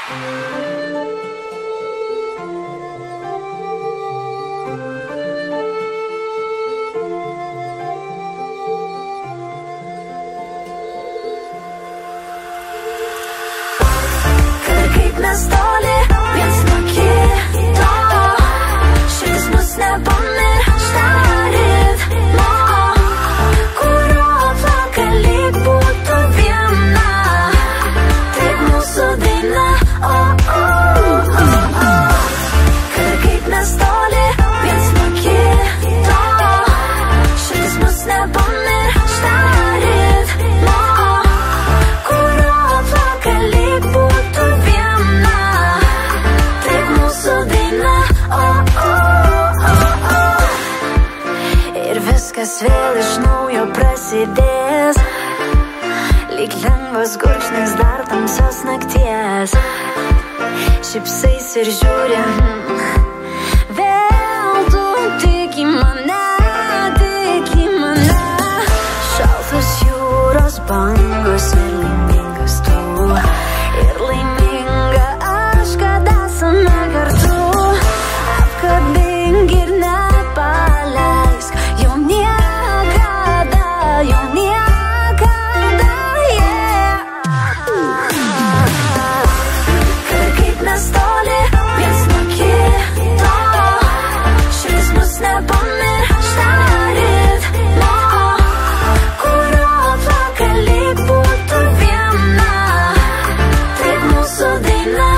Mes toli, viens nuo kito, širdis mus nepamiršta ritmo, kurio plaka lyg būtų viena, taip mūsų daina, kad kaip mes toli, viens nuo kito, širdis mus nepamiršta ritmo, kurio plaka lyg būtų viena. Ir viskas vėl iš naujo prasidės, lyg lengvas gurkšnis dar tamsios nakties. Šypsais ir žiūri, vėl tu tik į mane, šaltos jūros bangos ir laimingas tu, ir laiminga aš, kad esame kartu. Apkabink ir nepaleisk, jau niekada, yeah. Kad kaip mes toli, viens nuo kito, širdis mus nepamiršta ritmo, kurio plaka lyg būtų viena, taip mūsų daina,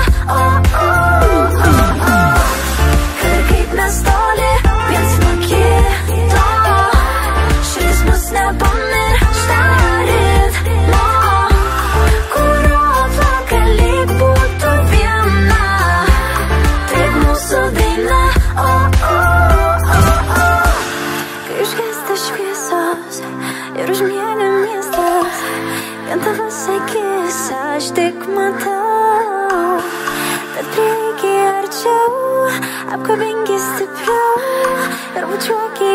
mes toli, viens nuo kito, širdis mus nepamiršta ritmo, kurio plaka lyg būtų viena, taip mūsų daina, kai išgęsta šviesos ir užmiega miestas, vien tavas akis aš tik matau, tad prieiki arčiau, apkabinki stipriau ir bučiuoki